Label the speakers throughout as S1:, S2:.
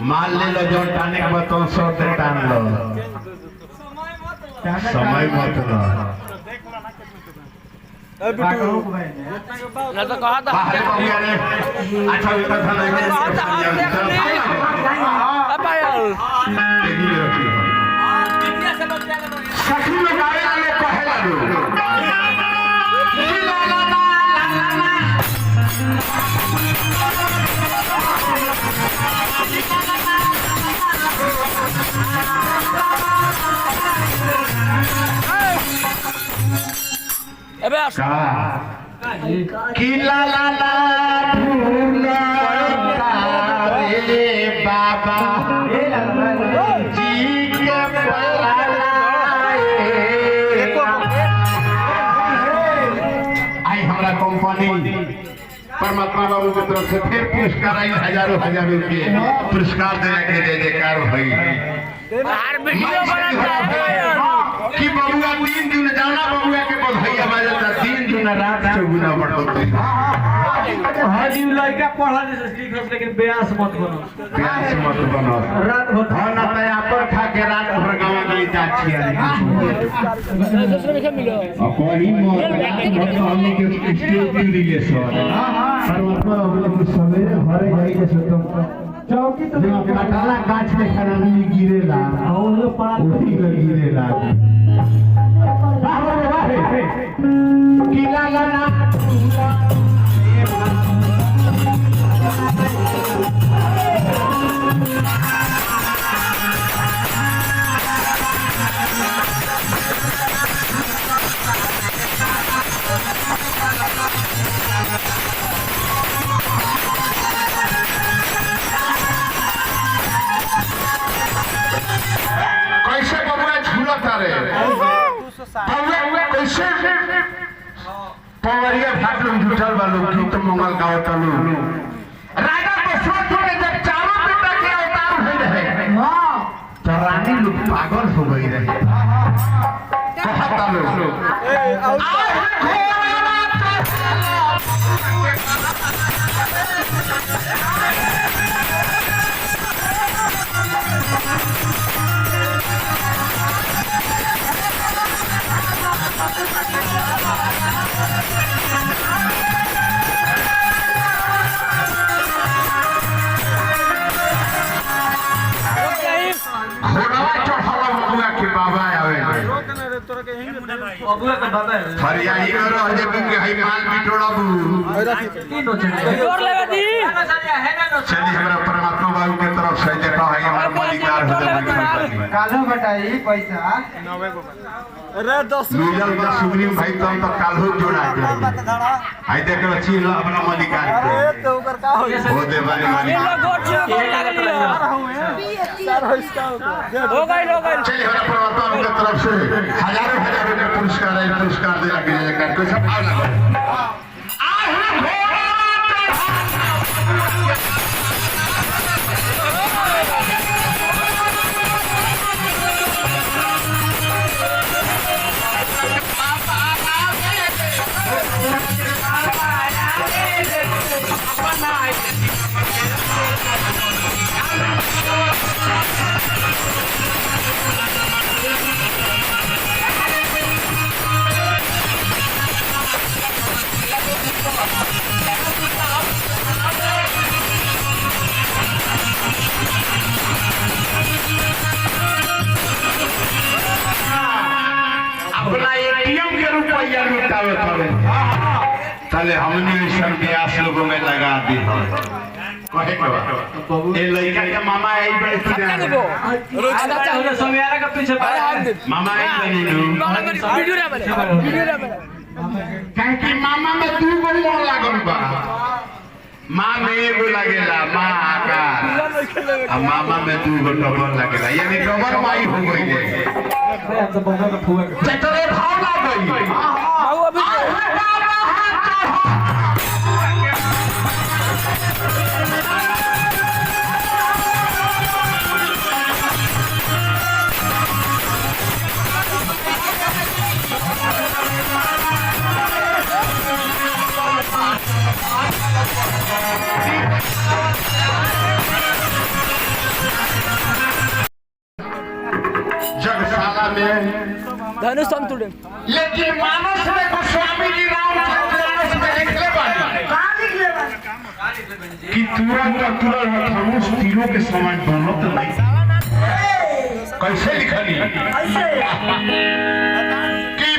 S1: मान ले लो जो टाने के बाद 100 से टान लो समय मत लो
S2: ना तो कहा था
S1: बाहर हो गया रे अच्छा भी था ना सखी में गावे आगे पहला लो
S2: अबे आशा
S1: किला ला ला भूला रे बाबा जी के आई हमारा कंपनी परमात्मा बाबू की तरफ से फिर पुरस्कार आई हजारों के पुरस्कार देने के लिए जयकार भाई
S2: वीडियो बनाता है
S1: कि बबुआ 3 दिन जाना बबुआ के बधाइया बाजता 3 दिन रात चौगुना बढ़ते
S3: हाजी लड़का पढ़ा जैसे सीख लेकिन ब्यास मत बनो
S1: रात भर खाना तया पर खा के रात भर गावा गई जाची है
S2: दूसरे में क्या मिलो
S1: कोई मोर हमने के स्टेज रिलेशन परमात्मा बाबू सवेरे हरे गई के सतम चौकी तो कटाला गाछ में खड़ा नहीं गिरेला
S3: और
S1: उठी गिरेला वाह किला लाना कैसे बबुआ झूलता रे बबुआ कैसे पवरिया भाग लोग जुटल वालों गीत मंगल गावता लोग राजा दशरथ ने जब चारों बेटा के अवतार हुए रहे तो रानी लोग पागल हो गई रहे कहता लोग फरिया ही करो अजय के हाई माल बिटोड़ा बू
S2: जोर लगा दी
S1: चलिए हमरा परमात्मा बाबू के तरफ से देखा है हमारा मलिकार हो जाए
S3: कालो बटाई पैसा अरे 10
S1: मिलल बा सुग्रीव भाई तो काल्हो जोड़ा दे आई देख लो चीन अपना मलिकार
S3: अरे तो ओकर का हो
S1: दे बारे मलिकार
S2: गोट से लागली हो गई
S1: चलिए हमरा परमात्मा बाबू के तरफ से हजारों के पुरस्कार है पुरस्कार दे लगे कर कोई सब आव लगा अपना एटीएम के रुपया लुटावे करे चले हमने सब ब्यास लोगों में लगा दी कहे के ए लड़का के मामा आई बड़े
S3: अच्छा हो समियारा के पीछे
S1: मामा आई बनी
S2: वीडियो रे
S1: काहे कि मामा में तू बड़ी मन लागल बा माँ में एगो लगेला माँ आकार आ मामा में दू गो डबल लगेला यानी डबल माई हो गई है
S3: हम तो बंदा का फुआ के
S1: चतरे भाव ना गई
S2: आओ अभी
S1: जगशाला में
S2: धनुष संतुलन
S1: लेकिन मानस में गोस्वामी जी रामचंद्र मानस में लिखले बानी कि तुरंत धनुष तीरों के समान बनत नहीं कैसे लिखली कि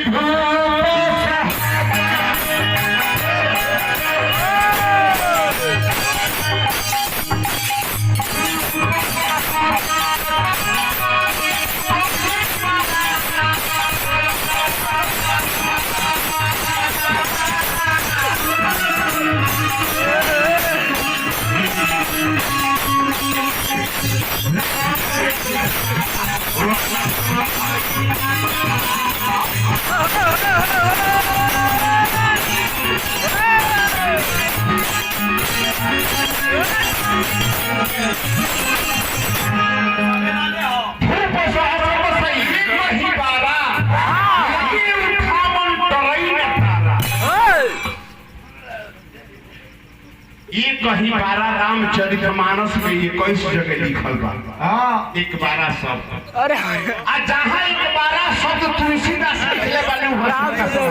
S1: ये कहीं बारा रामचरितमानस में 21 जगह लिखल बा। हाँ 11 शब्द।
S2: अरे
S1: आ जहाँ 11 शब्द तुलसीदास लिखले बानी
S2: राम से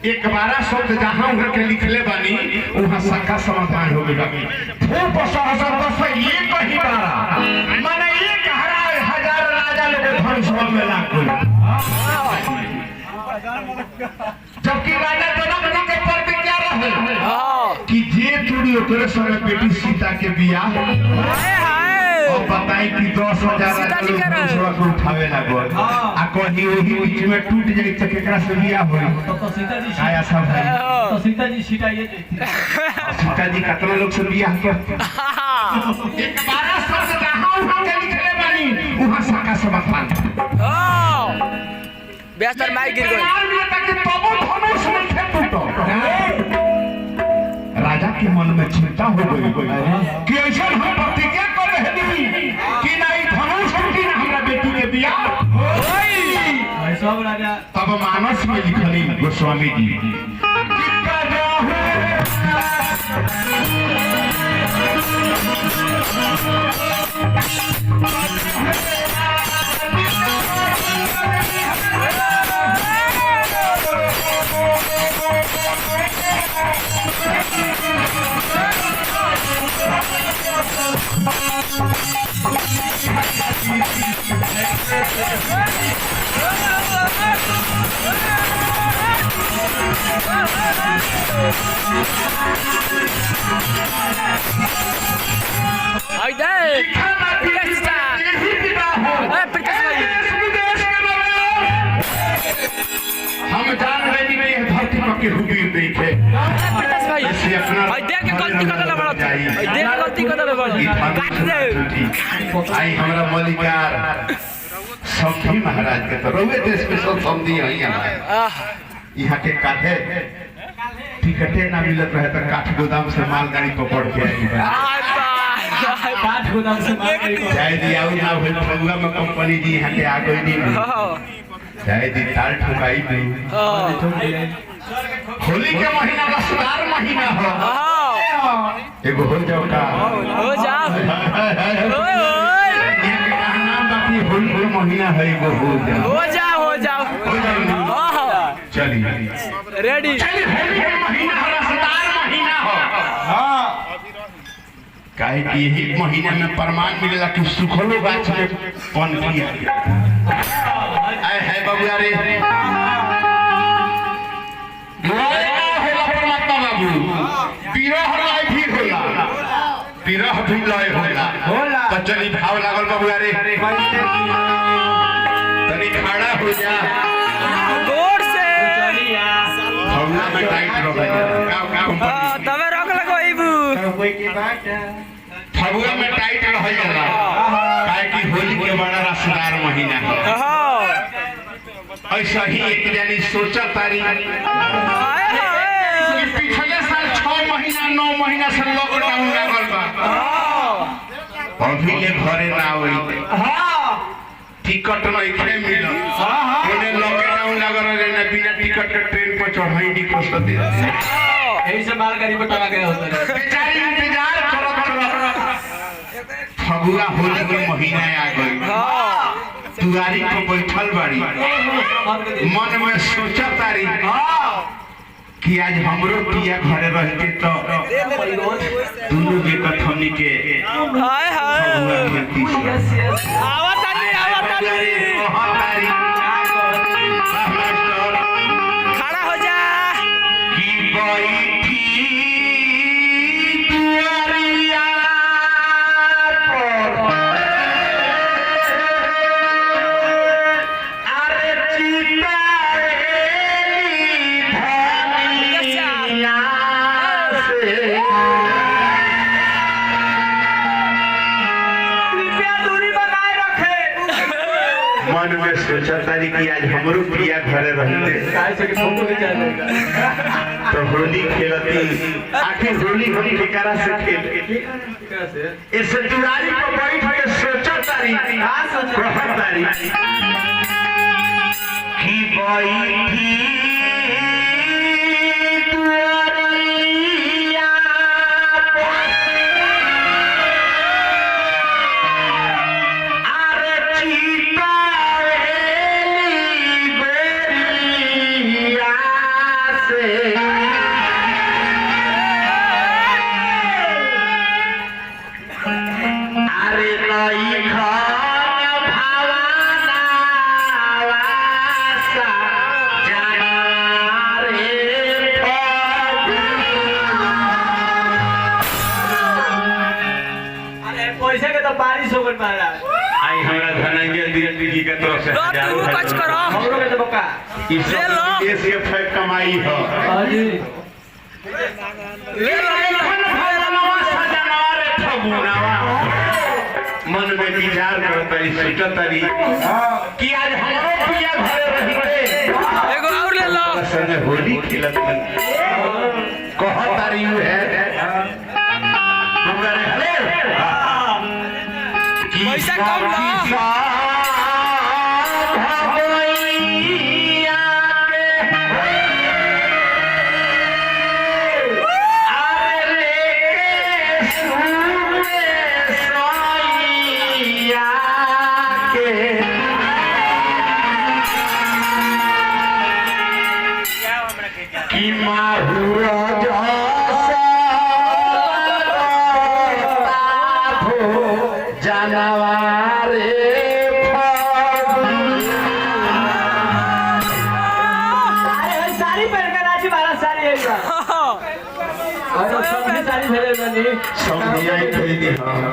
S1: 11 शब्द जहाँ उनके के लिखले बानी वहाँ सबका समाधान हो गया। खूब सहस्र दस ये कहीं बारा माने 1000 राजा लोग धन सभा में लाख जबकि राजा जनक के प्रतिज्ञा रहे कि जे चूड़ी ओकरे संगे बेटी सीता के बियाह और बताई कि 10,000 लोग उठावे लागल आ कहीं वही बीच में टूट जाई त केकरा से बियाह होई
S3: तो सीता जी
S1: आया सब है
S3: तो सीता जी छिटाइए देती
S1: सीता जी कितना लोग से बियाह करते 11 शब्द जहां उहाँ के लिखले बानी उहाँ साका समाधान
S2: बेस्तर माई गिर गई
S1: राजा के मन में चिंता हो गई कि ऐसा हम प्रतिज्ञा कर रहे कि नहीं धनुष की ना हमरा बेटी के बियाह
S3: सब राजा
S1: तब मानस में लिखली गोस्वामी जी
S2: आई दे
S1: हम जान रहे कि ये धरती पर के हुई देखे
S2: भाई आई देख के गलती कर देला बड़ा आई देख के गलती कर देला बड़ा काट दे
S1: आई हमरा मलिकार समधी महाराज के तो रोवे देश में सब समधी है यहाँ के काठे टिकटे ना मिलत रहे तो काठ गोदाम से मालगाड़ी पकड़ के
S3: काठ गोदाम से माल
S1: जाय दिया ना होई फगुआ में कंपनी जी यहाँ के आ गई नहीं जाय दी ताल ठुकाई नहीं होली के महीना रसदार महीना हो एगो हो जाओ का
S2: हो जाओ ओए ओए
S1: ये नाम बाकी होली के महीना है एगो हो जाओ
S2: हो जाओ
S1: चलिए
S2: रेडी
S1: चलिए होली के महीना रसदार महीना हो हां काहे कि यही महीना में प्रमाण मिलेला कि सुखलो गाछ में पन किया आए है बबुआ रे होला परमात्मा बाबू विरह लय भी होला विरह भी लय होला तो चली भाव लागल बबुआ रे तनी खड़ा हो जा
S2: जोर से
S1: भावना में टाइट रहो
S3: होए के बाद
S1: फगुआ में टाइट रह जाला काहे कि होली के बड़ा रसदार महीना है ऐसा ही एक जानी सोचा तारी कि पिछले साल 6 महीना 9 महीना से लॉकडाउन लागल बा अभी ले घरे ना होई टिकट नहीं खे मिला ओने लॉकडाउन लागल रहे ना बिना टिकट के ट्रेन पर चढ़ाई नहीं कर सकते
S3: यही से मालगाड़ी पर टंगा गया होता है
S1: बेचारी इंतजार करत फगुआ होली के महीना आ गई दुआरी पर बैठल बाड़ी मन में सोचा तारी कि आज हमरो पिया घरे रहते तो दोनों के कथनी के
S2: हाय हाय आवत तारी खड़ा हो जा
S1: कि बैठी दुआरिया पर अरे मन में सोचा तारी कि आज हमरो पिया घरे रहते
S3: फोटो खिंचा देगा
S1: तो होली खेलती आखिर होली हम केकरा से खेल इस दुआरी पर बैठ के सोचा तारी कहत तारी कि बैठी दुआरिया
S3: पैसा के तो बारिश हो गई महाराज
S1: आई हमरा धनंजय जी के तरफ से
S2: तू कुछ करो
S3: हमरो के तो बका
S1: ले लो एसएफ कमाई हो
S3: हां जी
S2: ले लो
S1: मन में विचार करता है सोचा तारी कि आज हमरो पिया घरे रहते
S2: एगो और ले लो
S1: संग होली खेलत कहत तारी है हमरा हले
S2: पैसा कम लो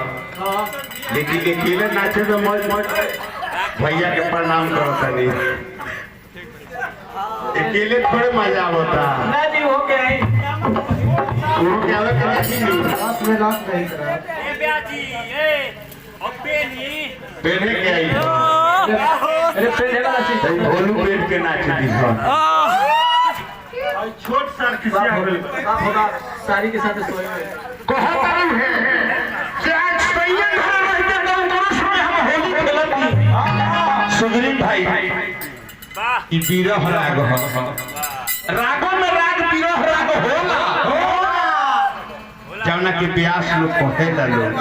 S2: लेकिन अकेले नाचे तो मौज मौज भैया के प्रणाम करो तनी अकेले थोड़े मजा होता
S3: नहीं हो गए
S1: वो क्या है कि नहीं
S3: रात में रात नहीं करा
S2: ए ब्याजी ए अबेनी
S1: पहले के आई
S3: अरे पहले वाला चीज
S1: भोलू पेट के नाचे दी छोट सार किसी आ गई
S3: आप होगा सारी के साथ सोए में
S1: कहा तारी है कि आज सैयद घर रहते तो उनके समय हम होली खेलती सुग्रीव भाई वाह ई विरह राग ह रागों में राग विरह राग होला जवना के प्यास लोग कहेला लोग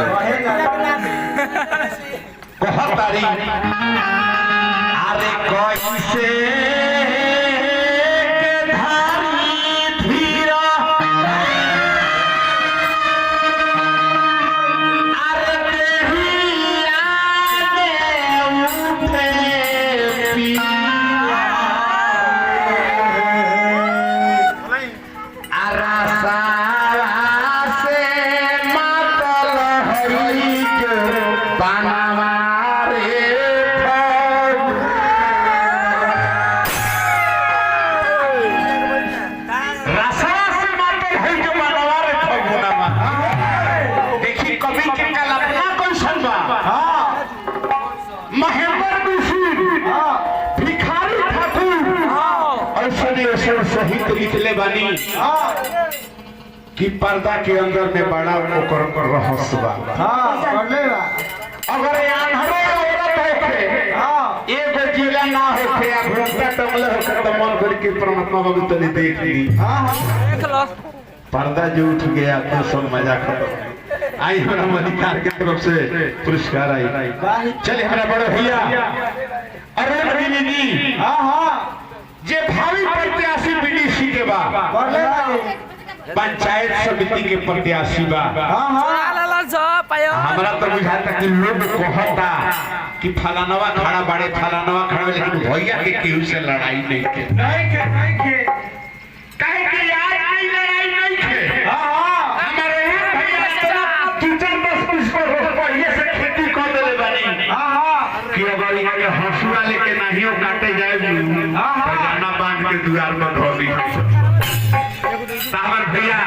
S1: कहा तारी अरे कैसे ऐसा सहित लिखले बानी कि पर्दा के अंदर में बड़ा ओकर पर रहस्य बा। अगर आंधरो औरत होखे एगो जिला ना होखे आ घुमता टंगले होखे तो मन करके परमात्मा बाबू तनी देख ली।
S2: देख लो
S1: पर्दा जो उठ गया तो सब मजा खत्म। आई हमारा मलिकार के तरफ से पुरस्कार आई। चले हमारा बड़े भैया अरुण गिरी जी जे भावी प्रत्याशी बीडीसी के बा पंचायत समिति के प्रत्याशी बा। हमरा तो बुझाता कि लोग कहता कि फलानवा खड़ा बड़े फलानवा खड़ा, लेकिन भैया के केहू से लड़ाई नहीं के काहे कि आज नहीं लड़ाई नहीं के। हमारे भैया किचन बस उसको पहले से खेती कर देले बानी कि अगर यहाँ के हंसुआ लेके नाहियो काटे जाए जाना बांध के दुआर पर धोली। हमारे भैया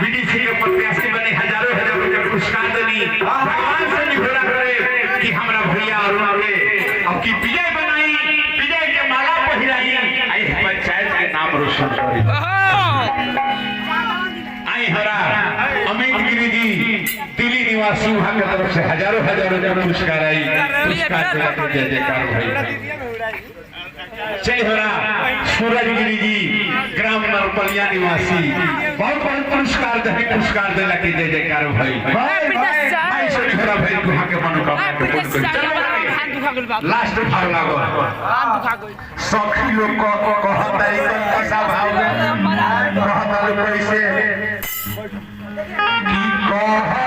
S1: बीडीसी के प्रत्याशी बने हजारों हजार रुपये पुरस्कार देनी। भगवान से निहोरा करे कि हमारा भैया अरुण के अब की विजय बनाई, विजय के माला पहिराई, आई पंचायत के नाम रोशन करी। आई हरा अमित गिरी जी दिल्ली निवासी वहां की तरफ से हजारों हजार रुपये पुरस्कार आई। पुरस्कार जय जयकार भाई। जय हरा सूरज गिरी जी ग्राम नरपलिया निवासी बहुत बहुत पुरस्कार दे दिला के जय जयकार भाई। भाई से हरा भाई वहां के मनोकामना लास्ट भाव लागो सखी लोग को कहता है कैसा भाव कहता है कैसे की कहता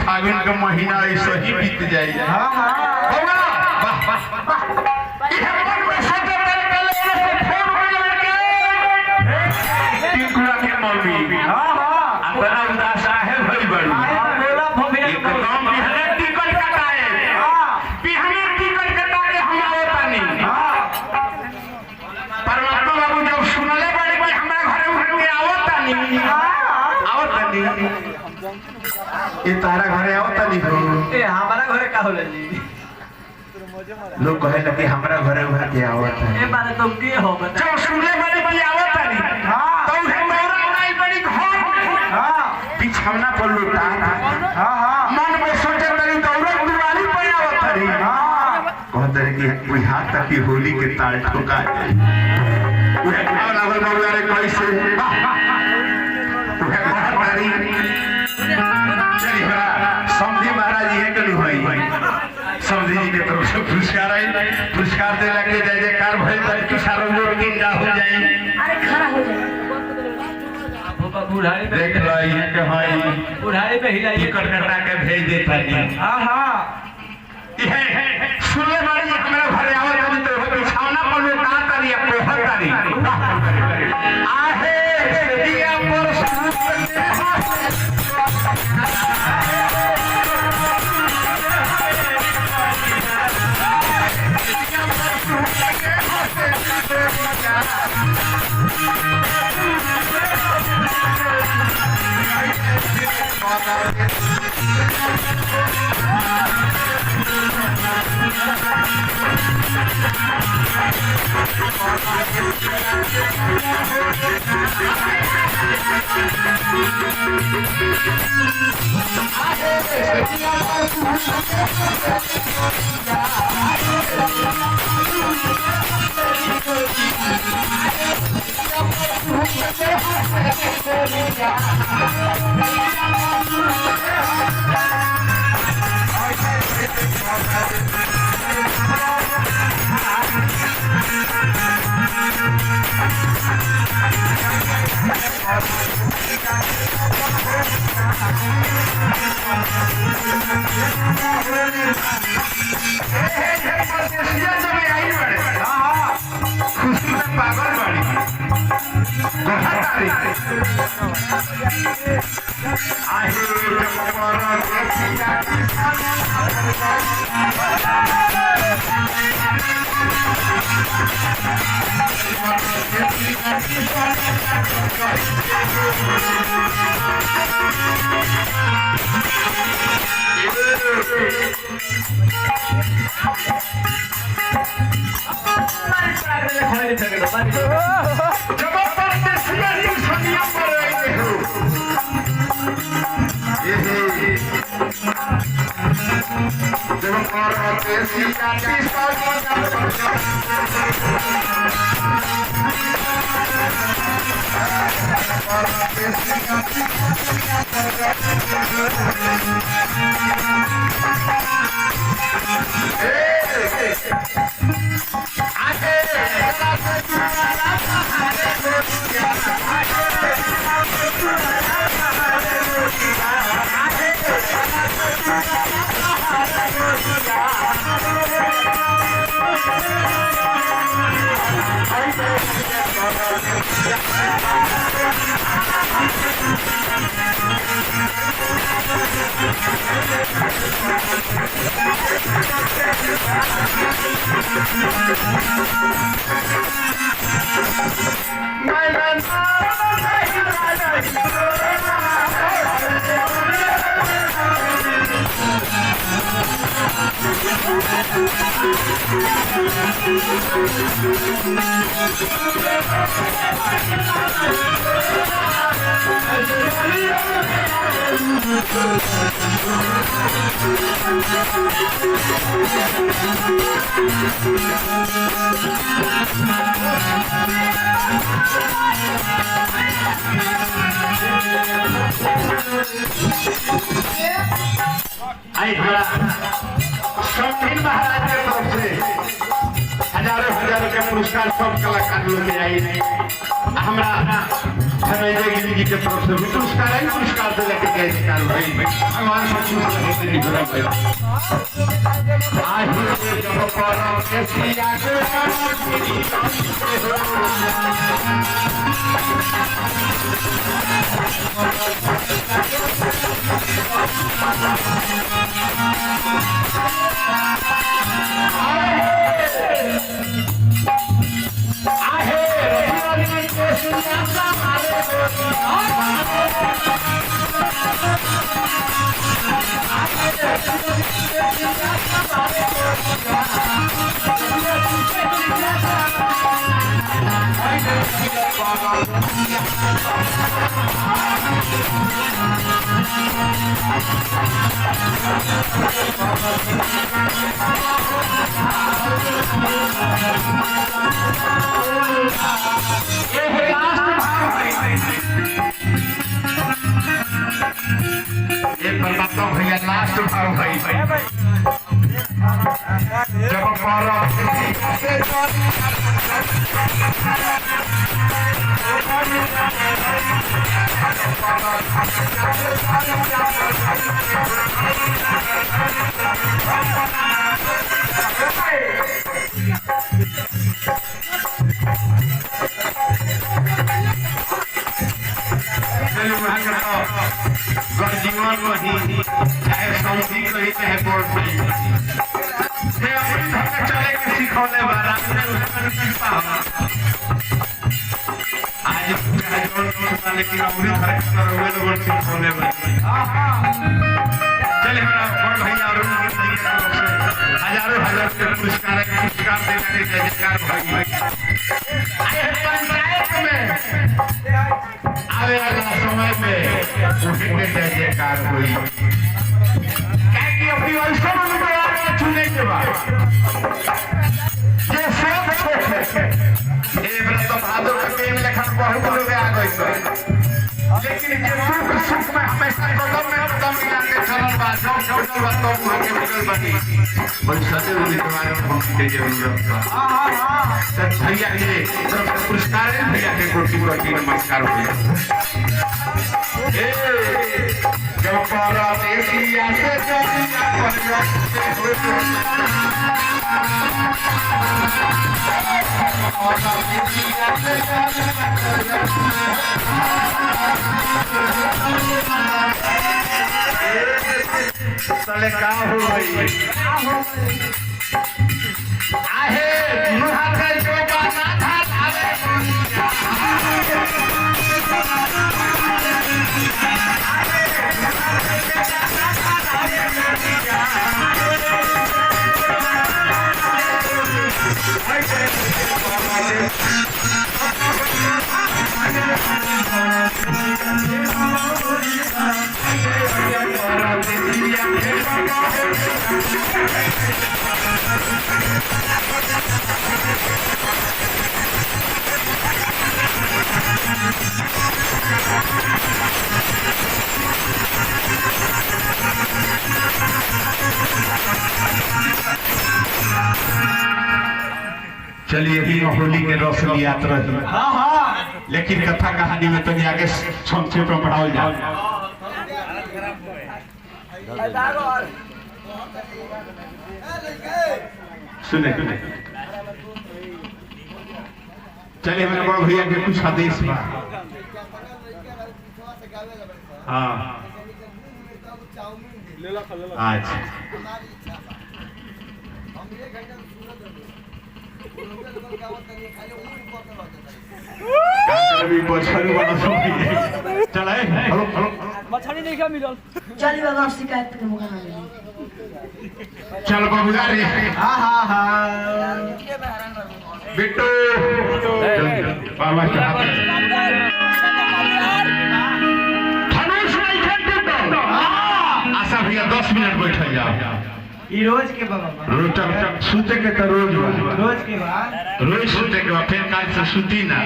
S1: फागुन का महीना ऐसा ही बीत जाए। परमात्मा बाबू जब सुनले बड़ी भाई हमारे घरे उठ के आवत ये तारा घरे आवता नहीं हो
S3: ए हमारा घरे का होला जी
S1: लोग कहे लगे हमारा घरे उठा के आवत है
S3: ए बारे तुम के हो बता
S1: जो सुनले बड़ी की आवत नहीं। हां तो है मोरा उड़ाई बड़ी घर हां बिछौना पर लुटा हां मन में सोचे बड़ी दौड़त दुआरी पर आवत है। हां कहते हैं कि कोई हाथ तक की होली के ताल ठोका उहे भाव लागल बाबू रे कैसे उहे महारानी समझी महाराज जी के समझी जी के तरफ से पुरस्कार आई। पुरस्कार दे लगे जय जयकार भाई तक की सारो लोग गिंदा हो जाए।
S4: अरे खड़ा हो जाए
S3: बुढ़ाई पे
S1: देख लो ये के भाई
S3: बुढ़ाई पे हिलाई
S1: टिकट कटा के भेज देता नहीं।
S3: हां हां
S1: ये सुनले बाड़ी हमरा घरे आवत नहीं तो बिछौना पर लुटा तारी कोहर तारी आहे दिया पर आई भला समथिन महाराज के तरफ से हजारों हजारों के पुरस्कार सब कलाकार लोग के आई हमरा धनंजय गिरी जी के तरफ से भी पुरस्कार से लेकर के अधिकार भाई भगवान से खुश रहे तेरी भला भाई आज जब परम के सिया के भैया लास्ट भाव भाई जब जीवन में ही चाहे समिति कही चाहे बोर्ड में अपनी धर्म चले के सिखौले वाला आज लेकिन अपनी धर्म सिखौले चले हमारा बड़ भैया और हजारों हजार के पुरस्कार देने के जयकार भाई पंचायत में आने वाला समय में उसी के जयकार हुई क्या कि अपनी वैसा अनुग्रह चुने के बाद ये सब ये तो भादो के प्रेम लेखन बहुत लोग आ गए लेकिन ये दुख सुख में हमेशा कदम में कदम मिला के चलल बा जो चलल बा तो वहां के निकल बनी पैसा दे उम्मीदवार हम के जरूरत बा सब भैया के तरफ से पुरस्कार है भैया के कोटि कोटि नमस्कार भैया ए जब पारा देसिया से जसिया पर साले का हो गई आहे मुहा कर जो बाना था आवे चलिए भी होली के रस लियात रही।
S3: हाँ हाँ
S1: लेकिन कथा कहानी में तो आगे संक्षेप में पढ़ाओ जाए। सुने सुने चलिए मेरे बड़ भैया के कुछ आदेश बा। हाँ अच्छा चला हेलो हेलो
S2: मछली नहीं क्या मिलल
S4: चलिए बाबा शिकायत के मौका ना मिले।
S1: चल बाबूजा रे
S3: हाँ हाँ हाँ
S1: बिट्टू बाबा धनुष नहीं खेलते तो आशा भैया 10 मिनट बैठ जाओ।
S3: ये रोज के बाबा
S1: रोज तक सूते के तो रोज
S3: रोज के बाद
S1: रोज सूते के बाद फिर काल से सूती ना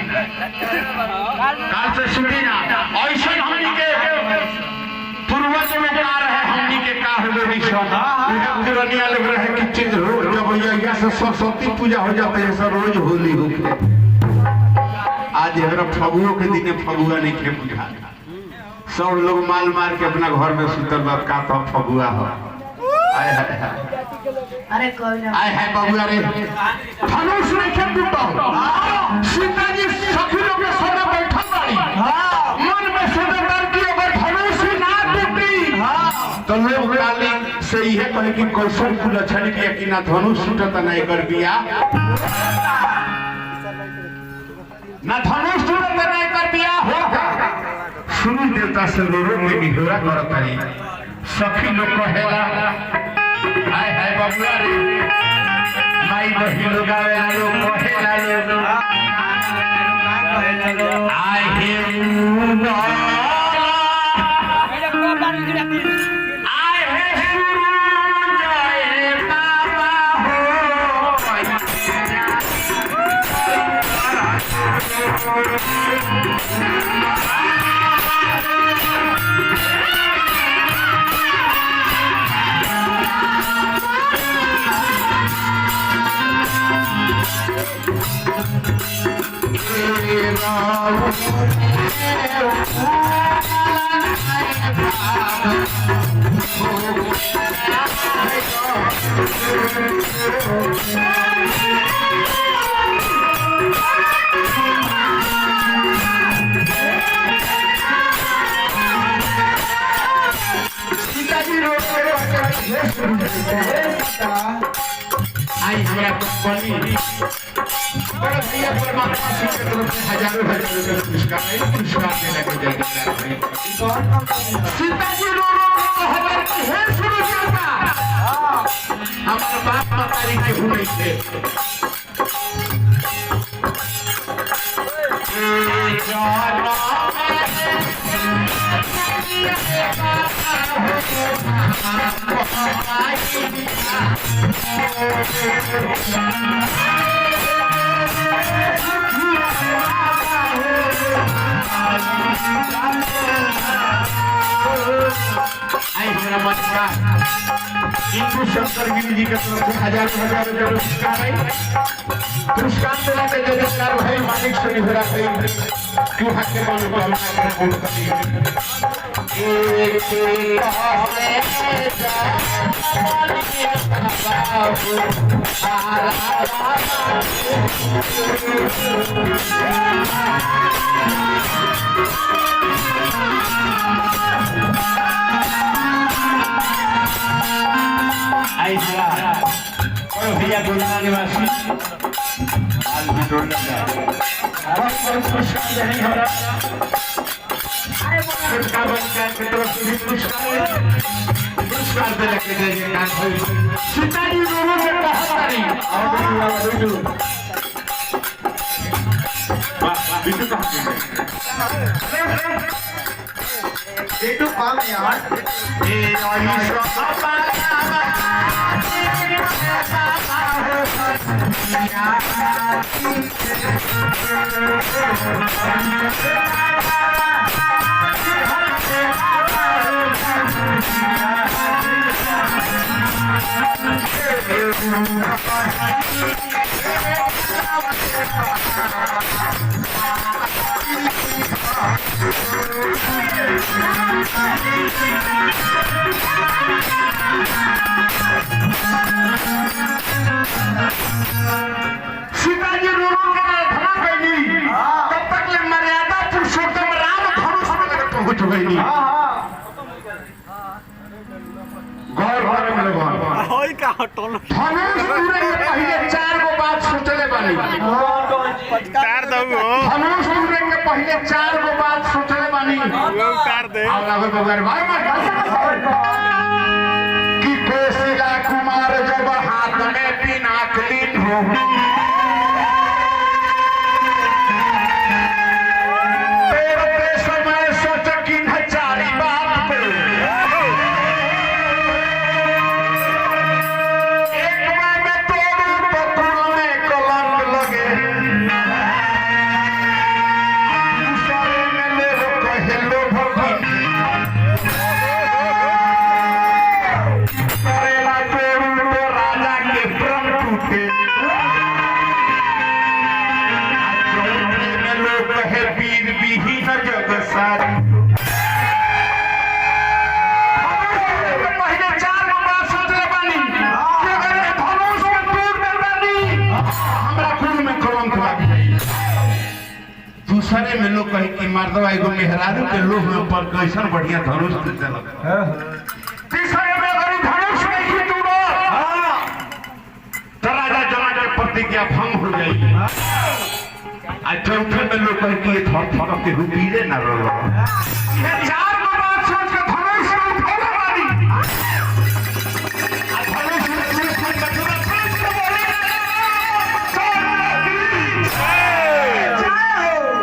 S1: काल से सूती ना ऐसा हमनी के पूर्वज में का रहे हमनी के का हो गई सब पुरानिया लोग रहे कि चीज हो जब भैया से सरस्वती पूजा हो जाता है सब रोज होली होके आज हमरा फगुओ के दिने फगुआ नहीं के बुझा सब लोग माल मार के अपना घर में सुतल बात का तो फगुआ हो। आय
S4: अरे कोई ना
S1: आय है बाबूया रे धनुष नहीं खेल टूटा सीता जी सखी लोग के सोने बैठल बाड़ी मन में सोने डर की अगर धनुष ना टूटी तो लोग काली से यह कहे कि कौशल कुल अच्छा किया कि ना धनुष टूटता नहीं कर बिया ना धनुष टूटता नहीं कर बिया होगा सुनी देवता से लोगों के निहोरा करता है सखी लोग कहेला हाय हाय बाबूया रे माई बहिन लोग आवे लोग कहेला लोग आई हिम आई है जय बाबा आई हमरा कंपनी बड़ा भैया परमात्मा जी के तरफ से हजारों रुपए पुरस्कार देने को जल्दी सीता जी रो हजार की है शुरू करता हमारे बाप मतारी के हुए थे आई मेरा बच्चा इनको शंकर गिरी जी के तरफ से हजारों रुपए पुरस्कार है पुरस्कार देने के जजकार है मालिक से निभरा है क्यों हक के मालूम भैया गोलना निवासी आज भी जोड़ने का बहुत पुरस्कार नहीं हो रहा पुरस्कार बन के तरफ से भी पुरस्कार दे लगे जाइए कान भाई सीताजी दोनों से कहा नहीं और बिल्कुल बिल्कुल ये तो काम है यार ये सीताजी दोनों के धरा गई तब तक ये मर्यादा पुरुषोत्तम राम धनुष में पहुंच गई गौर गौर में लोगों
S2: होई का टोल
S1: धनुष पूरे के पहले 4 गो बात सोचले बानी
S2: तार दऊ
S1: धनुष पूरे के पहले 4 गो बात सोचले बानी
S2: वो तार दे
S1: और आगे बगैर भाई कि कोशिला कुमार जब हाथ में पिनाकलीन हो तेरे समय सोच कि नचारी बात पे एक बार में तोड़ू पत्थर में कलंक लगे दूसरे में ले लो कहे लो भगवान करेला तोड़ू तो राजा के भ्रम टूटे में लोग कहे वीर विहीन जग सारी पहले 4 गो बात सोचले बानी कि अगर धनुष में टूट गइल बानी हमरा खून में कलंक लाग जाई दूसरे में लोग कहे कि मर्दवा एगो मेहरारू के लोभ में पर कैसन बढ़िया धनुष दे देलक तीसरे में अगर धनुष नहीं टूटो तो राजा जना के प्रतिज्ञा भंग हो जाएगी आज चौथे में लोग कहे कि ये थर थर के हुपीरे ना रो ये 4 गो बात सोच के धनुष में उठेगा बानी आज धनुष में पुरुष के कटोरा फेंक के बोले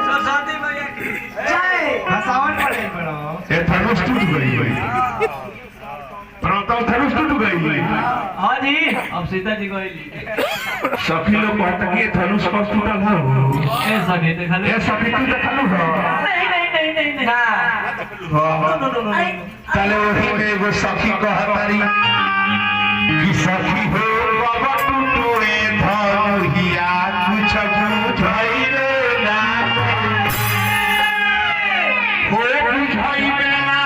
S3: सरस्वती मैया की जय हसावन पड़े बड़ो
S1: ये धनुष टूट गई प्रथम धनुष टूट गई
S3: हां जी अब सीता जी को
S1: सभी लोग कहते कि ये धनुष कब टूटल है
S3: ऐसा नहीं देखा
S1: ये सभी तू देखलू हो
S3: नहीं ना
S1: चले वही में एगो सखी कहतारी कि सखी हो बाबा टूटे धनुहिया कुछ बुझाइले ना हो बुझाइले ना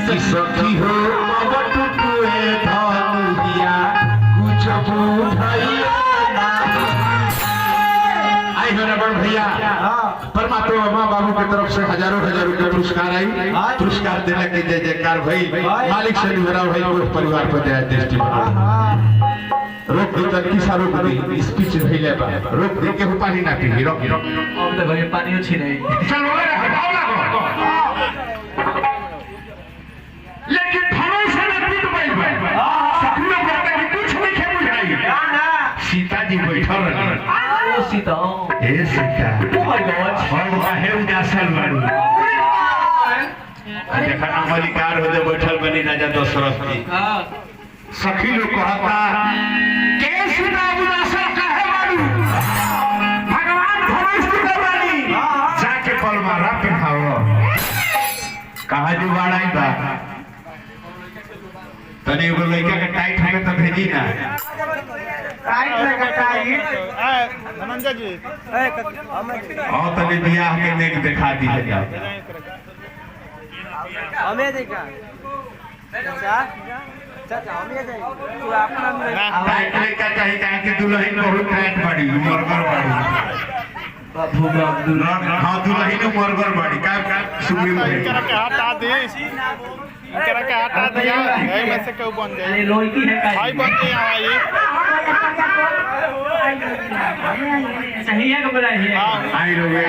S1: कि सखी हो बाबा टूटे धनुहिया कुछ बुझाइले ना आई हो रमन भैया परमात्मा माँ बाबू की तरफ से हजारों रुपए पुरस्कार आई पुरस्कार देने के जय जयकार भाई मालिक से निभरा भाई पूरे परिवार पर दया दृष्टि रोक दी तक किसा रोक दी स्पीच भइले बा रोक दी के पानी ना पी रोक
S3: अब तो भाई पानी अच्छी नहीं
S1: चलो हटाओ ना लेकिन धनुष में टूट गई सपने कहते कि कुछ नहीं खे बुझाई सीता जी बैठल रहन
S3: ओ सीता
S1: ए सीता
S3: ओ माय गॉड
S1: हम काहे उदासल बानी देखा ना मलिकार हो दे बैठल बनी राजा दशरथ जी
S3: हां
S1: सखी लोग कहता के सीता उदासल काहे बानी भगवान धनुष टूटे बानी जाके पल मारा पे खाओ कहा जुगाड़ आई बा तने एगो लड़का के टाइट हमें तो भेजी ना
S3: टाइट लगा टाइट
S5: धनंजय जी
S1: और तभी बियाह के नेक दिखा दी है जाओ
S6: हमें देखा चाचा चाचा हमें देख तू अपना
S1: टाइट लड़का चाहिए काहे कि दुल्हन बहुत टाइट बड़ी मरगर बड़ी
S3: बाबू अब्दुल
S1: हाँ दुल्हन मरगर बड़ी का सुनी में
S5: इनकरा के हटा दी इनकरा के हटा दिया ए में से क्यों बन
S3: अरे
S5: जाए
S3: रोईती है
S5: भाई बन गए भाई
S3: सही है कब रही है
S1: आई रोवे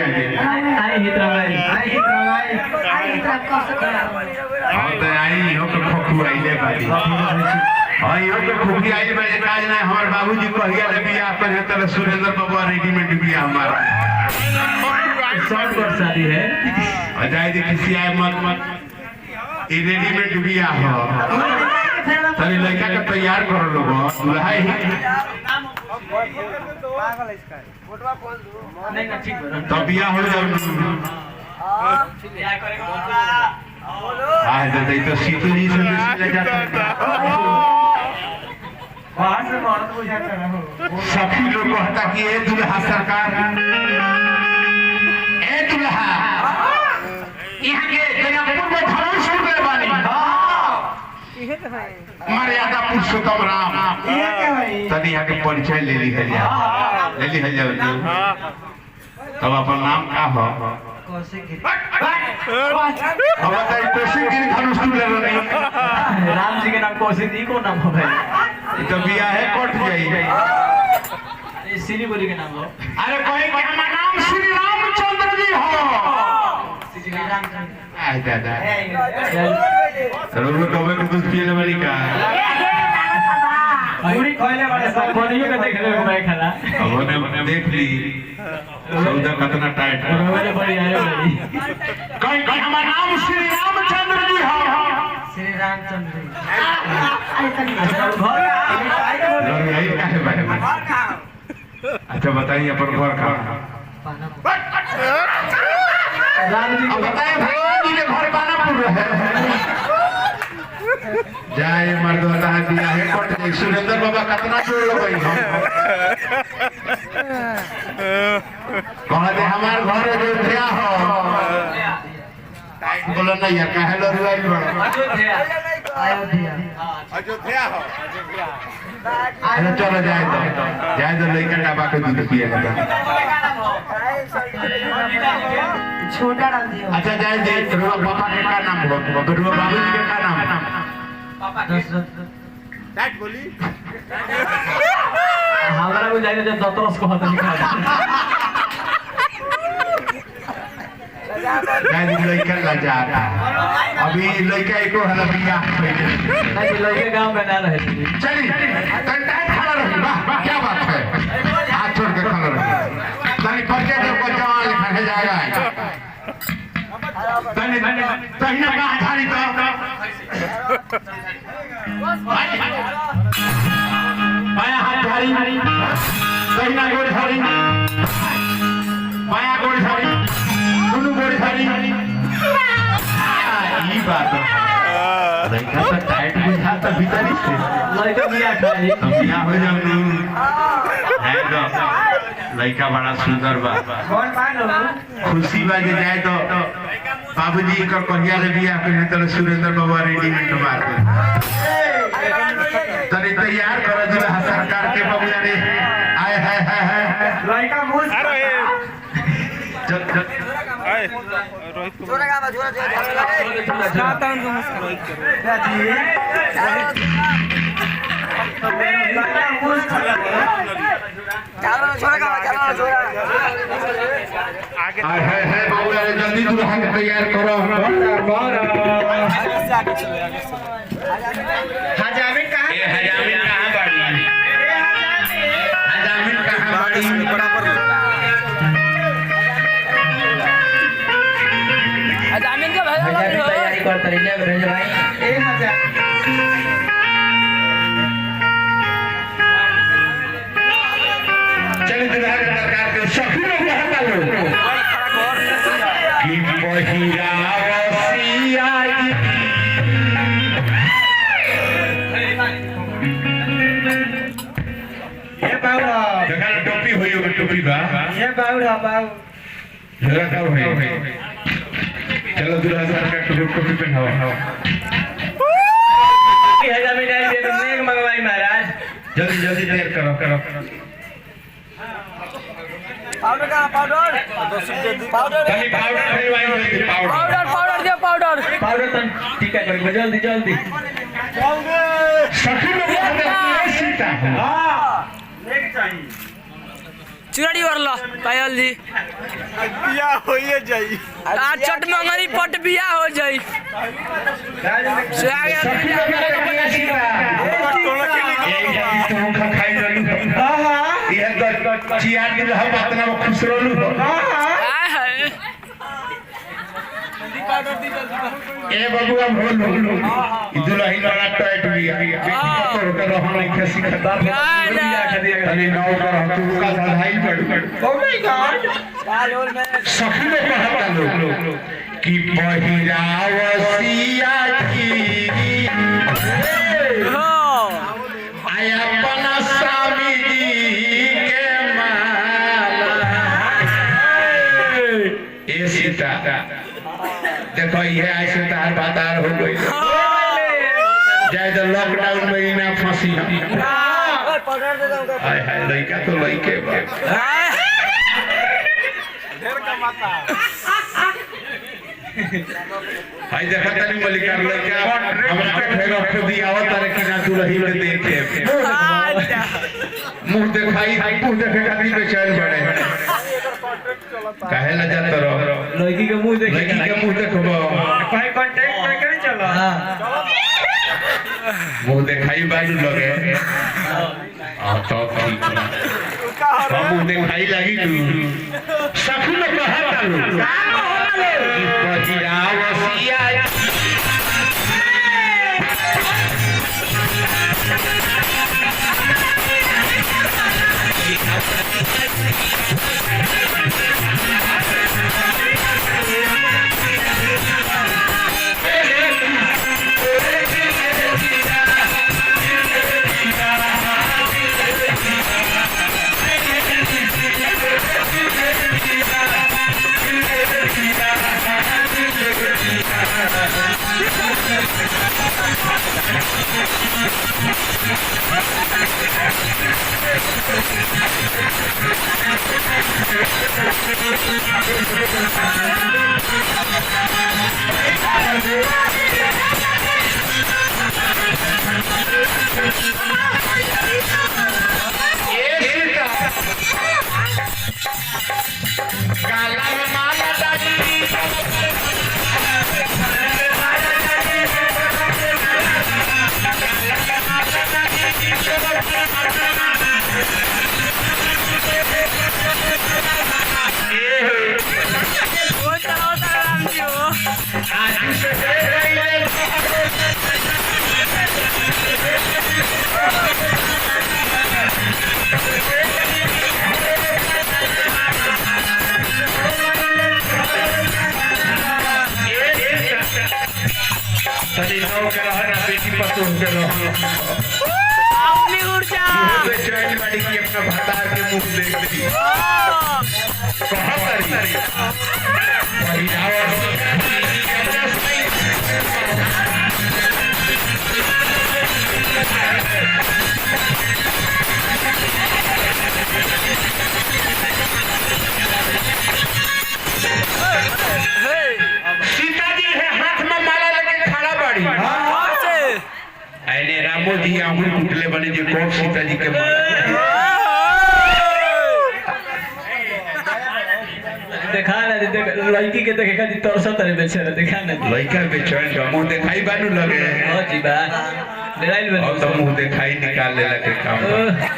S3: आई हितरा भाई
S1: हाँ तो आई हो के खोखू आइले बाड़ी आई हो के खोखी आइले बाड़ी काज ना हमार बाबूजी कहिया ले बियाह पर है तरह सुरेंद्र बाबा रेडीमेड बियाह हमारा
S3: शॉर्ट कट शादी है
S1: अजाय जी किसी आए मत ये रेडीमेड बियाह हो तभी लड़का के तैयार करो लोग दुल्हा ही
S6: पागल है इसका फोटो खोल दो
S3: नहीं ना ठीक है
S1: तो बियाह हो जाओ
S3: क्या करेगा
S1: आज तो सीतू जी से ले जाता है
S3: बाहर से मार तो जाता है
S1: सभी लोग कहता कि ए दुल्हा सरकार ए दुल्हा यहाँ के जनकपुर में धनुष उड़े बानी मर्यादा पुरुषोत्तम राम तभी यहाँ के परिचय ले ली है जाओ तब अपन नाम का हो अब बताइए कौशिक गिरी धनुष उड़े रही
S3: राम जी के नाम कौशिक जी को नाम हो भाई
S1: तो बिया है कट जाई
S3: सिलीगुड़ी के नाम हो
S1: अरे कोई के हमारा नाम श्री रामचंद्र जी हो आय दादा रोज कबे के दूध पिए वाली का
S3: पूरी खोले वाले सब खोलियो के देख रहे हो मैं खाना
S1: अब ने देख ली सौदा कितना टाइट है
S3: रोले बड़ी आए बड़ी
S1: कोई के हमारा नाम श्री रामचंद्र जी हो
S4: श्री रामचंद्र
S1: यही काहे बारे में अच्छा बताइए अपन घर का
S3: राम जी
S1: अब बताइए भगवान जी के घर बानापुर है जाए मर्द होता है दिया है कट जाए सुरेंद्र बाबा कितना जोड़ लो भाई हम कहते हमारे घर अयोध्या हो बोलो नहीं यार काहे लो रुआई बड़ो
S3: अयोध्या
S5: अयोध्या हो
S1: अरे चलो जाए तो लड़का डाबा के दूध पिए लगा
S4: छोटा डाल दियो
S1: अच्छा जाए दे रुआ पापा के का नाम हो रुआ बाबूजी के का नाम
S5: टाइट बोली
S3: हमारा को जाने जब दतरस को हाथ निकाल
S1: जाए लड़का लजा अभी लड़का एको हला बिया
S3: नहीं लगे गांव में ना रहे
S1: चली कंटा खड़ा रही वाह क्या बात है हाथ छोड़ के खड़ा रही तनी परिचय के बच्चा लिखा है जाएगा तनी तहीना कहां झाड़ी तो बाया हाथ झाड़ी तहीना गोड़ झाड़ी बाया गोड़ झाड़ी दोनों गोड़ झाड़ी ये बात है लड़का तो टाइट बुझा तो भीतर ही से
S3: लड़का बिया खाई
S1: तो बिया हो जाओ है तो लड़का बड़ा सुंदर बा
S3: कौन मानो
S1: खुशी बा जे जाए तो बाबूजी का कहिया रे बिया के तो सुरेंद्र बाबा रेडीमेड मार के तनी तैयार कर दिला सरकार के बाबूया रे आए है
S3: लड़का मुझ
S5: अरे
S1: चल चल
S5: ए रोहित कुमार
S6: छोरा गावा छोरा
S3: जाता हूं
S5: रोहित करो
S6: चलो छोरा गावा चलो छोरा
S5: आगे
S1: है बाबूया रे जल्दी दुल्हा के तैयार करो
S3: हजामिन कहां
S1: ए हजामिन कहां बाड़ी हजामिन कहां बाड़ी
S2: जामीन का भाई
S3: तैयारी करते रहिए भेज भाई 1000
S1: चलिए दुल्हा के सरकार के सभी लोग रहता लो कि पहिरा रसिया
S3: बाबा
S1: झोला का भाई चलो दूल्हा साहब का टोपी पहनाओ
S3: जमीन नेक मंगवाई महाराज
S1: जल्दी जल्दी तैयार करो करो
S6: पाउडर का पाउडर पाउडर
S1: कहीं पाउडर खरीदवाई जल्दी पाउडर
S2: पाउडर दियो पाउडर
S3: पाउडर तन ठीक है जल्दी जल्दी
S1: सखी लोग ये सीता है
S6: हां नेक चाहिए
S2: चुराड़ी वरला पायल जी
S5: बिया होइए जाई
S2: आ चट मंगरी पट बिया हो जाई
S1: सखी लोग ये सीता ये तो खाई रहलू हां हां ये चियार के हम बातना में खुश रहलू हां
S2: हाय हाय
S1: ए बबुआ भोल इधर ही लड़ा टाइट बिया बेटी तो के रहन नहीं खसी खदार बिया खदी तनी नाव कर हम तू का धाई पड़ ओ माय गॉड
S6: कालोल में
S1: सखी लोग कहता लोग कि पहिरावसिया की आया अपना स्वामी जी के माला ए सीता देखो ये ऐसे तार बातार हो गई जाए तो लॉकडाउन में ही ना फंसी
S6: पाउडर दे दो
S1: हाय हाय लड़का तो लड़के बा
S5: ढेर कमाता
S1: हाय देखा तनी मलिकार लड़का हमरा के फेर खुद आवत तारे कि ना दुलही के देखे मुंह देखाई मुंह देखे खातिर बेचैन बड़े काहे ना जात रहो
S3: लड़की के मुंह देख
S1: लड़की के मुंह देखबो
S3: कहीं कांटेक्ट में कर चलो हां
S1: मुंह देखाई बाजू लगे आ तो ठीक मुंह देखाई लगी तू सखी में कहता लो पहिरावसिया काला माला दादी बेटी पसंद करो
S2: अपनी ऊर्जा
S1: बेचैन बाड़ी की अपना भतार के मुंह देख ली कहां करी सीता जी है हाथ में माला लेके खड़ा बाड़ी ऐने रामो जी आंगुल टूटले बने जो कौन सीता जी के
S3: देखा ना देख लड़की के देखे खाली तरसा तरे बेचारा देखा ना
S1: लड़का बेचैन का मुंह दिखाई बानू लगे
S3: हां जी बा डेराइल बन
S1: और तो मुंह दिखाई निकाल ले लगे काम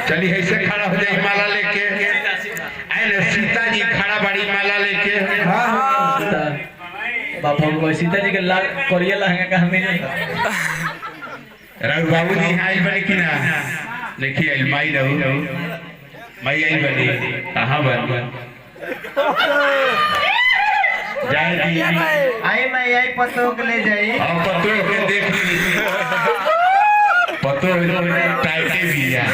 S1: चली ऐसे खड़ा हो जाए माला लेके ऐने सीता जी खड़ा बड़ी माला लेके
S3: हां बाबा को सीता जी के लाल करिया लहंगा का हमें नहीं
S1: रघु बाबूजी आई बनी कि ना देखिए आई माई रहू माई आई बनी कहां बनी जाए दी
S6: आई मैं यही पतो के ले जाई
S1: हम पतो के देख ली पतो टाइटे भी है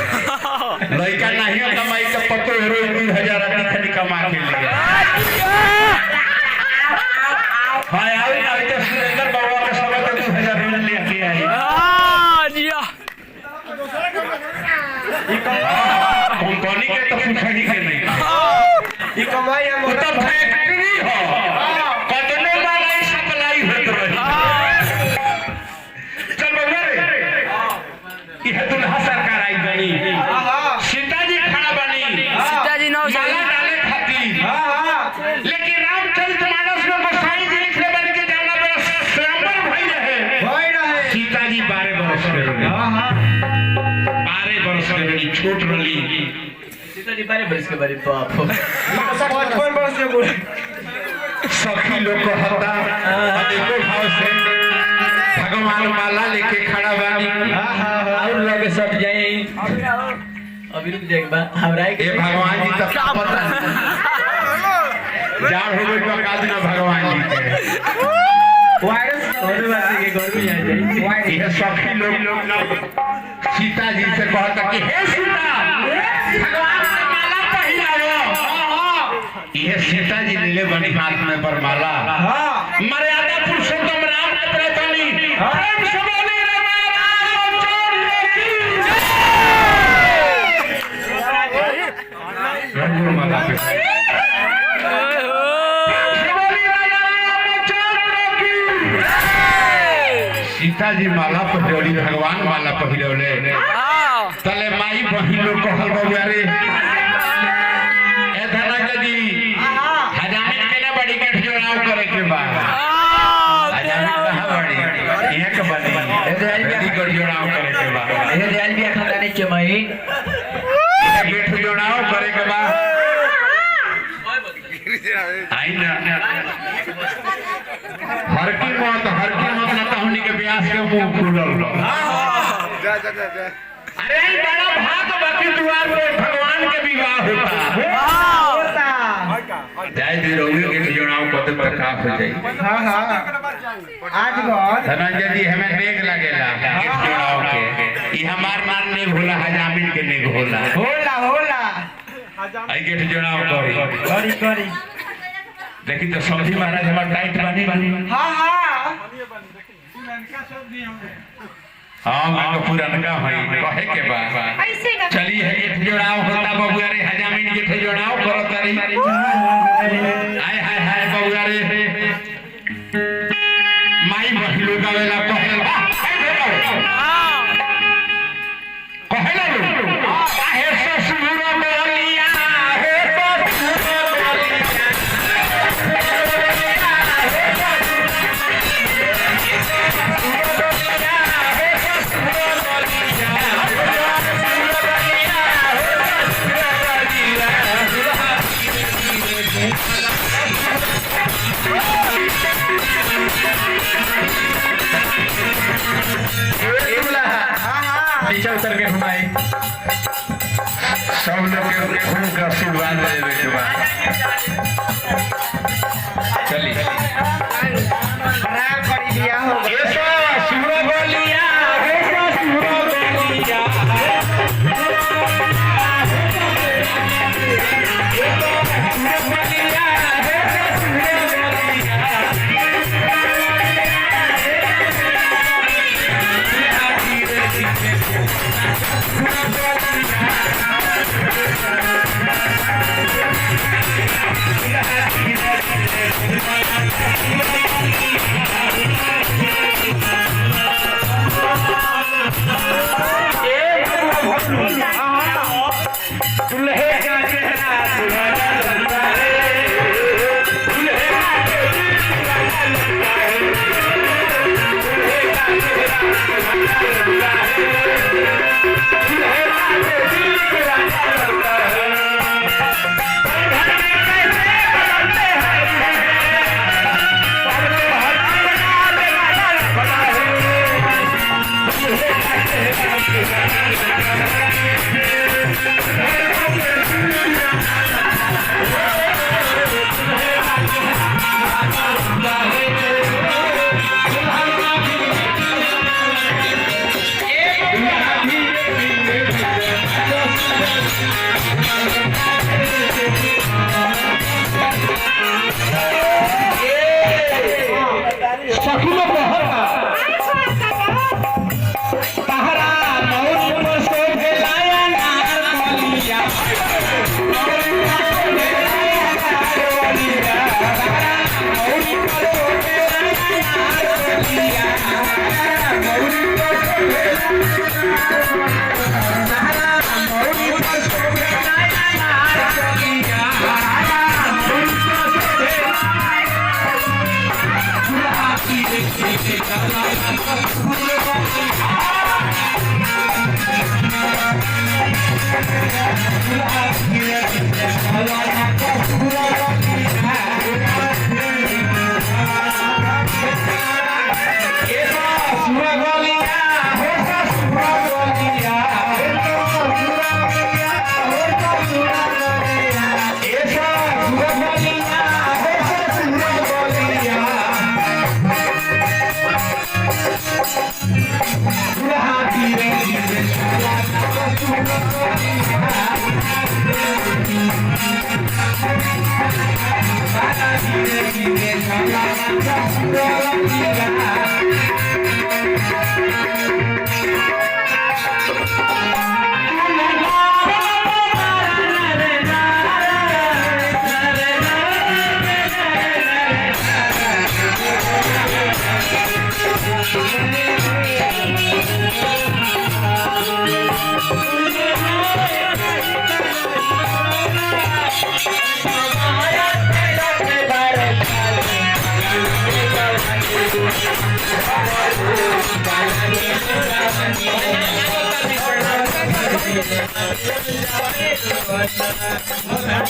S1: लड़का नहीं कमाई का पतो हीरो 2000 आदमी खाली कमा के ले सीता जी 12 बरस के रही 12 बरस के रही छोट रही
S3: सीता जी 12 बरस के बारे बाप
S6: 55 वर्ष से बोले
S1: सखी लोग को हता अनेकों भाव से भगवान माला लेके खड़ा बानी
S3: और लगे सट जाए अभी रुक जाए बा हमरा
S1: ये भगवान जी तक का पता जाड़ हो गई तो काज ना भगवान जी के
S3: वायरस होने वाले के घर में आ जाए
S1: ये सखी लोग सीता जी से कहता कि हे सीता भगवान से माला पहिराओ ये सीता जी ले बनी हाथ में बरमाला मर्यादा पुरुषोत्तम राम ने प्रतनी प्रेम से बोले माला पे सीता जी माला पहिरौली भगवान माला पहिरौले तले माई बहिन लोग कहल बउआरे ए धनंजय जी हजामिन के ना बड़ी गठ जोड़ाव करे के बा हजामिन कहां बड़ी एक बनी बड़ी गठ जोड़ाव करे के बा
S3: ए दयाल भी खाता नहीं के मई
S1: गठ जोड़ाव करे के बा आई ना हर की मौत ना तहनी के ब्यास के मुंह खुलल
S5: जा
S1: अरे बड़ा भाग बाकी द्वार पे भगवान के विवाह होता जय जी रोगी के चुनाव पद पर का हो जाई
S6: आज बहुत
S1: धनंजय जी हमें नेग लगेला के चुनाव के ई हमार नाम नेग होला हजामिन के नेग होला
S6: होला
S1: आई के चुनाव करी देखी तो समझी महाराज हमार टाइट बानी हाँ मैं तो पुरनका हई कहे के बा चली है ये जोड़ाव होता बबुआ रे हजामिन के जोड़ाव करो तारी हाय हाय हाय बबुआ रे माई बहिलो गावेला कहेला कहेला हे ससुर बोलिया हे ससुर बोलिया नीचे उतर के घुमाई सब लोग के खून का आशीर्वाद लेवे के बाद चली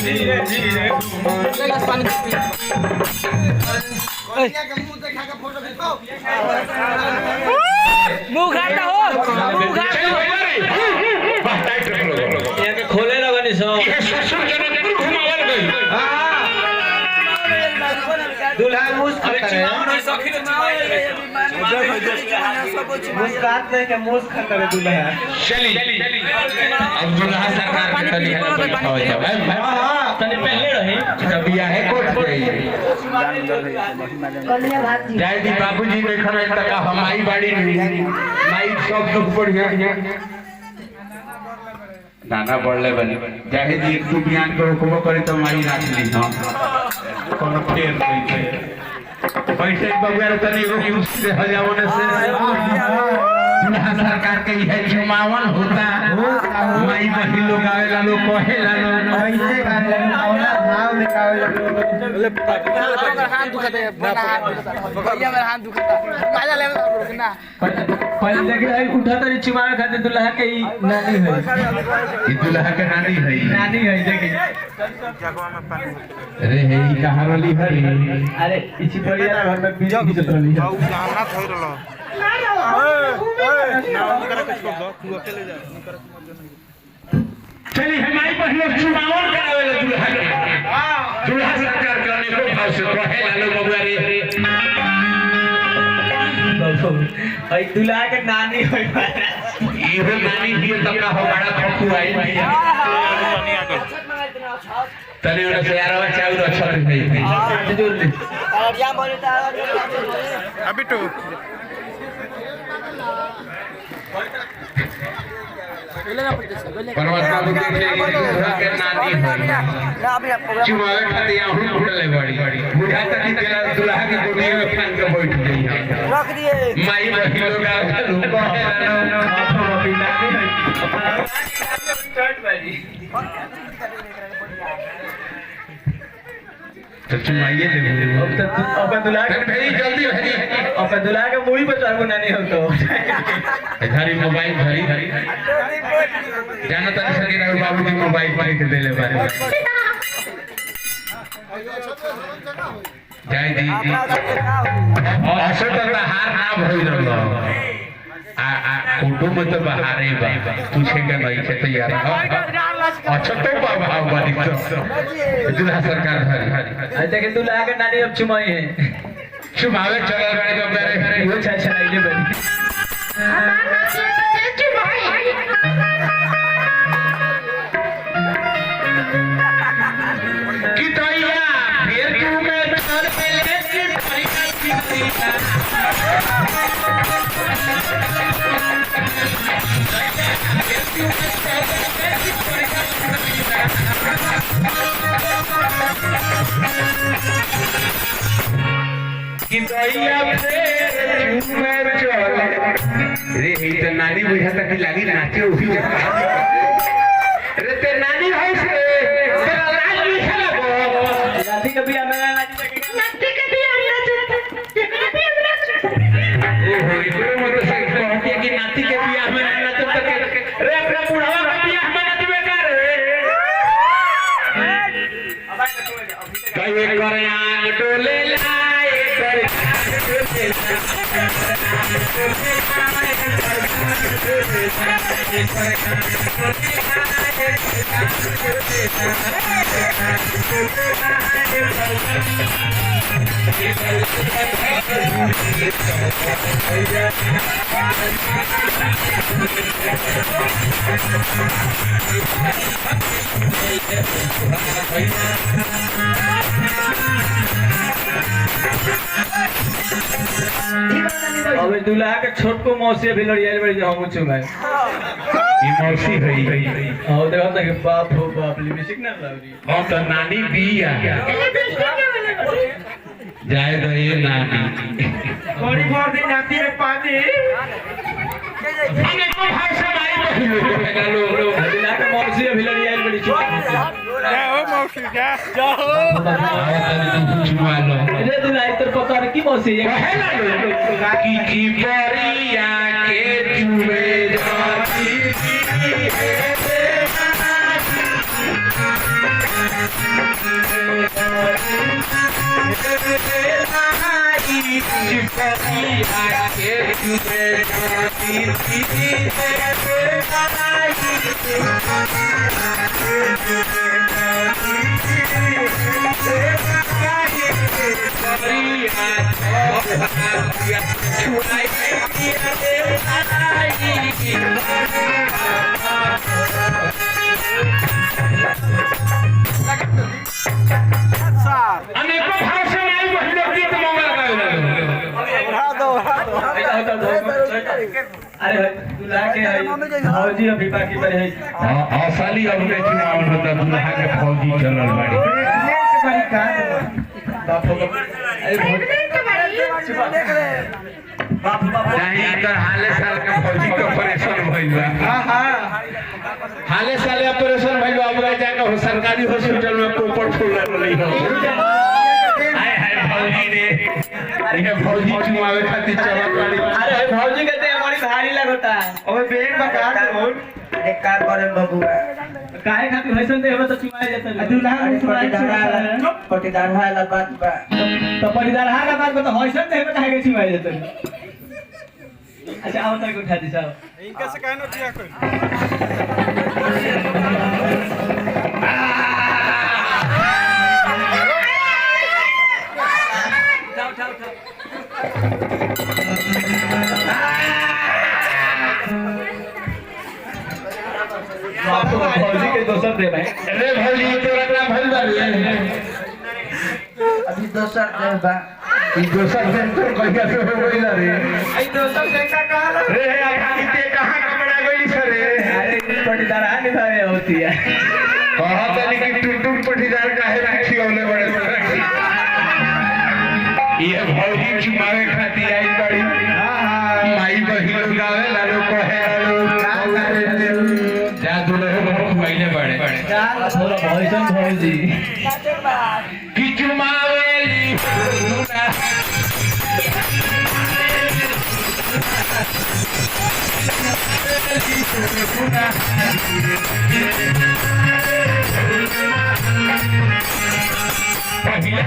S3: धीरे धीरे
S2: मुंह घाटा हो मुंह घाटा
S3: यहाँ के खोले लगनी सो
S6: दूल्हा मुझ
S3: अबे चुनाव नहीं सखी तो
S6: मुस्कान दे के मुझ खतर दूल्हा
S1: चली अब दुल्हा सरकार के तली है बैठाओ जब
S3: तने पहले रही
S1: जब बिया है कोर्ट पे
S4: कलिया भात जी
S1: जय दी बाबूजी देखना तक हमारी बाड़ी माई सब दुख बढ़िया नाना बढ़ले बनी जाहे जी एक ज्ञान को हुक्म करे तो माई राख ली हां कोनो फेर नहीं थे पैसे बगैर तनी एगो से हजावने से दुल्हा सरकार के है जुमावन होता माई बही लोग आवेला लोग कहेला लोग
S6: ऐसे गाने औला भाव निकाले
S5: हाथ दुखता है भैया मेरा हाथ दुखता मजा ले ना
S3: पहले देखे उठा तरी चुमावे खाते दुल्हा के ही नानी है
S1: ई दुल्हा के नानी है
S3: देखे
S1: अरे हे ई कहां वाली हरी
S3: अरे इसी बढ़िया घर में बीजा की चल रही है
S5: ना थोई रलो ना उनकरा कुछ को तू अकेले जा
S1: चली हमारी पहले चुनाव करावेला दुल्हा सरकार करने को भाव से कहेला लोग बगुआरे
S3: भाई दुल्हा के नानी होई
S1: इहो नानी भी तब का हो बड़ा खखु आई भैया तने उन से यारवा चाउर अच्छा नहीं
S3: जोर ले
S6: और या बोले
S5: अभी तो
S1: परमात्मा को देख ले दुल्हा के नानी है चुमावे खाते यहाँ उठले बड़ी बुढ़ा तक तेरा दुल्हा की दुनिया में फान के बैठ गई है
S6: रख दिए
S1: माई बही लोग आवे लोग कहेला
S3: अभी नानी है स्टार्ट भाई
S1: तो चुमाइए दे
S3: अब दुल्हा
S1: फिर भेजी जल्दी भेजी
S3: अब दुल्हा के मुड़ी पर चार नानी हो तो
S1: घरी मोबाइल घरी जाना तक सके ना बाबूजी मोबाइल पाई के देले बारे जय दी असर तक हार ना भइल रहो आ कुटुंब तो बाहर ही बा पूछे के नहीं के तैयार अच्छा तो बाबा बानी तो दुल्हा सरकार घरी
S3: देखे दुल्हा के नानी अब चुमाई है
S1: चुमावे चले बड़े तो मेरे
S3: वो चाचा आइले बनी
S1: कि तैया फिर तू में चल पे ले कि तैया फिर तू में चल रे ही तो नानी बुझा तक लागी नाचे उही रे ते नानी है से तेरा लाज भी खेला
S3: राती कभी हमें नाची
S1: ओहो इकरो मत से कहती कि नाती के बियाह में नाचत तक रे अपना बुढ़ावा का बियाह में नाचबे कर कई करे आंग डोले लाए कर
S3: अब दुल्हा के छोट को मौसी भी लड़ियाल बड़ी जो हम चुमाए
S1: ई मौसी है
S3: और देखो तक बाप हो बाप लिपस्टिक ना लावरी
S1: हम तो नानी बिया जाए तो ये नानी
S6: बड़ी बात है नाती में पानी
S1: हमें को भाषा आई लो
S3: दुल्हा के मौसी भी लड़ियाल बड़ी
S5: क्या हो मौसी क्या जाओ
S1: चुमा लो
S3: अरे दुल्हा इतर पकड़ की मौसी है
S1: कि जीवरिया के जुए अनेकों भाव से माई बहिनों गीत मंगल गावे
S3: अरे दूल्हा के भौजी अभी बाकी पर है
S1: हां साली अब के चुनाव होता दूल्हा के फौजी चलल बाड़ी
S3: बापू का अरे
S1: नहीं इधर हाले साल के फौजी के ऑपरेशन भइल बा हाले साल ऑपरेशन भइल बा अब जाके सरकारी हॉस्पिटल में पोपट फूल रही हो हाय हाय फौजी रे ये फौजी चुमावे खातिर चलत बाड़ी
S3: अरे भौजी कहते हैं हमारी भारी लगता है
S6: ओए बेग बका बोल एक कार करे बबुआ
S3: काहे खातिर हसन दे हम तो चुमाए जाते
S6: दूल्हा पटीदार वाला बात बा
S3: तो परिदार हागा बात को तो हसन दे हम काहे के चुमाए जाते अच्छा आओ तक उठा दी साहब
S5: इनका से कहना दिया कोई
S3: बापू भौजी के दोस्त दे भाई
S1: अरे भौजी तोरा का भइल बा रे
S6: अभी दोसर दे बा
S1: ई दोसर दिन तो कहिया से हो गइल रे
S6: आई दोसर से का कहला
S1: रे आखिर ते कहां कपड़ा गइली सरे
S3: अरे पटीदार हां निभावे होती है
S1: कहा तनी कि टुटुम पटीदार काहे रखी होले बड़े ये भौजी चुमावे खातिर आई बड़ी माई बहिन गावे लालो कहे लालो जा दुल्हे बहुत पहले बड़े
S3: थोड़ा भौजन भौजी
S1: कि चुमावेली दुल्हा पहिले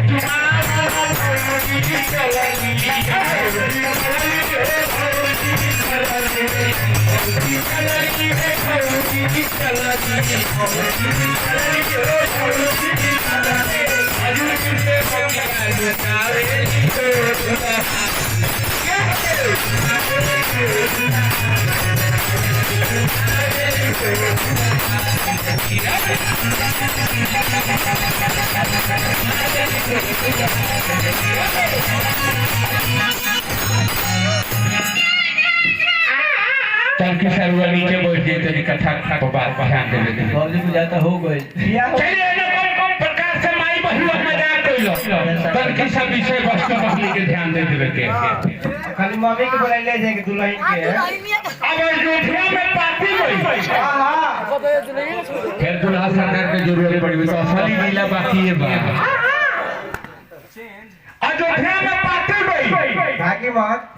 S1: तनके सरवा नीचे बैठ जाए तो इकट्ठा को बात ध्यान दे लेते
S3: भौजी को जाता हो गए
S1: चलिए ना कौन प्रकार से माई बहिन मजाक कइलो तनके सब विषय वस्तु बहिनी के ध्यान दे देवे के
S6: खाली मम्मी के बोले ले जाके दुल्हन के
S1: अब अयोध्या में पार्टी गई
S6: हां
S1: फिर दुल्हा सरकार के जरूरत पड़ी तो असली लीला बाकी है बा अयोध्या में पार्टी गई
S6: भागी मत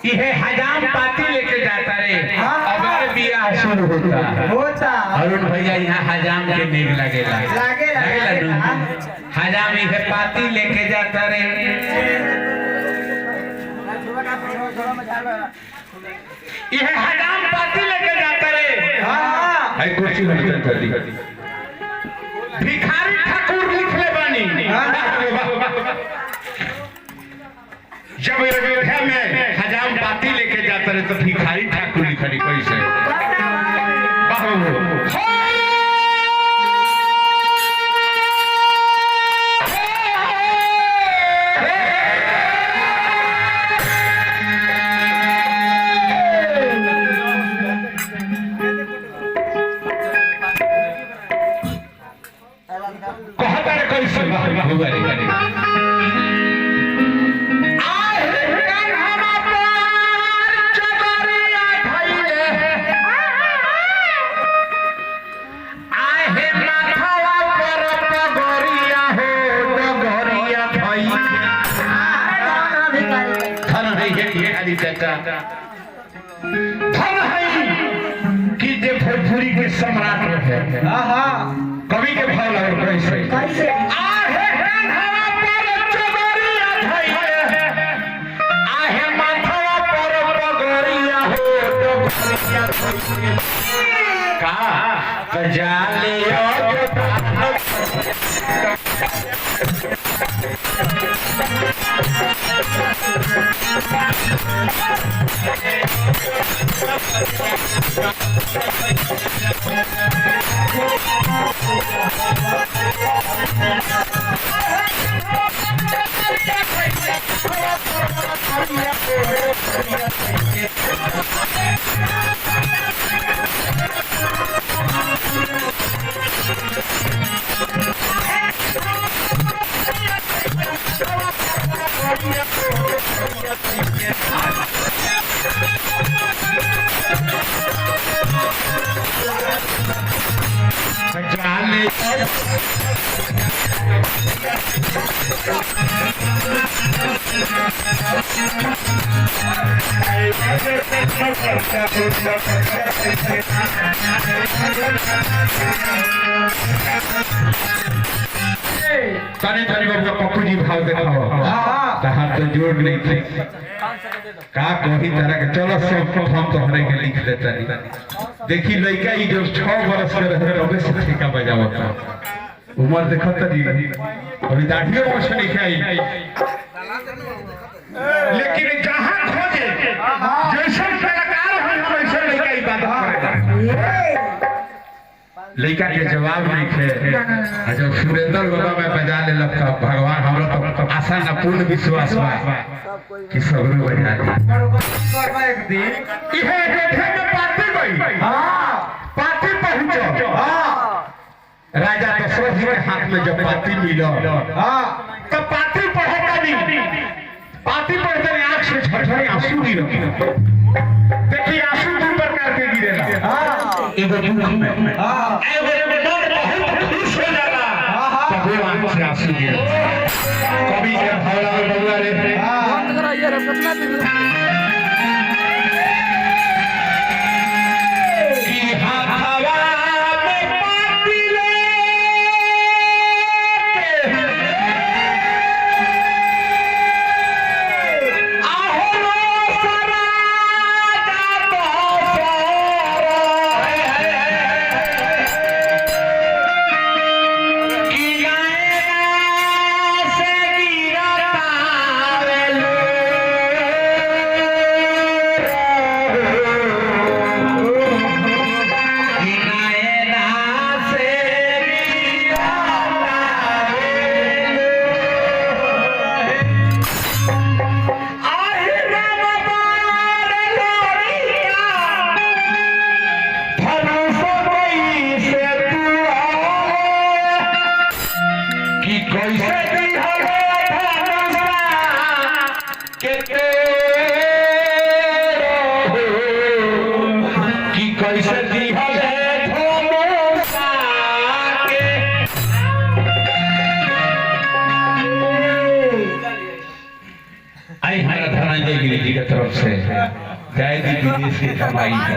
S1: ये हजाम पार्टी लेके जाता रे अब बियाह शुरू होता अरुण भैया यहाँ हजाम के नेग लगेला लगेला हजाम ये पार्टी लेके जाता रे ये हजाम पार्टी लेके जाता रे हां कुर्सी में कर दी भिखारी ठाकुर लिख ले बानी जब अयोध्या में हजाम पार्टी लेके जाता रहे तो भिखारी ठाकुर लिखा कैसे कहता रे कैसे धन है कि जे भोजपुरी के सम्राट है कवि के भाव लगे कैसे आहे कान्हा पर चोरी का जाले ताने ताने बाबू पप्पू जी भाव दिखाओ हाथ तो जोड़ नहीं थे का कोई तरह के चलो सब हम तो हरे के लिख देता नहीं देखी लड़का ही जो 6 बरस के रहे तबे से ठेका बजावता उम्र देखत नहीं अभी दाढ़ियों में से नहीं खाई लेकिन जहां खोजे जैसे कलाकार हो हम ऐसे लड़का ही बात करेगा लड़का के जवाब नहीं थे जब सुरेंद्र बाबा में बजा ले लगता भगवान हमरा तो आशा न पूर्ण विश्वास बा कि सगरो बजा दे एक दिन इहे देखे में पार्टी गई हां पार्टी पहुंचो हां राजा दशरथ जी के हाथ में जब पार्टी मिलो हां तो पार्टी पढ़ता नहीं पार्टी पढ़ते आंख से झरझरे आंसू गिरे देखिए आंसू दो प्रकार के गिरेला हां एगो दुख में हां एगो मन बहुत खुश हो जाला हां तो आंख से आंसू गिरे कभी के भावला बउआ रे बंद करा यार कितना की हाथवा में पार्टी ले तरफ से जय दी विदेश की कमाई है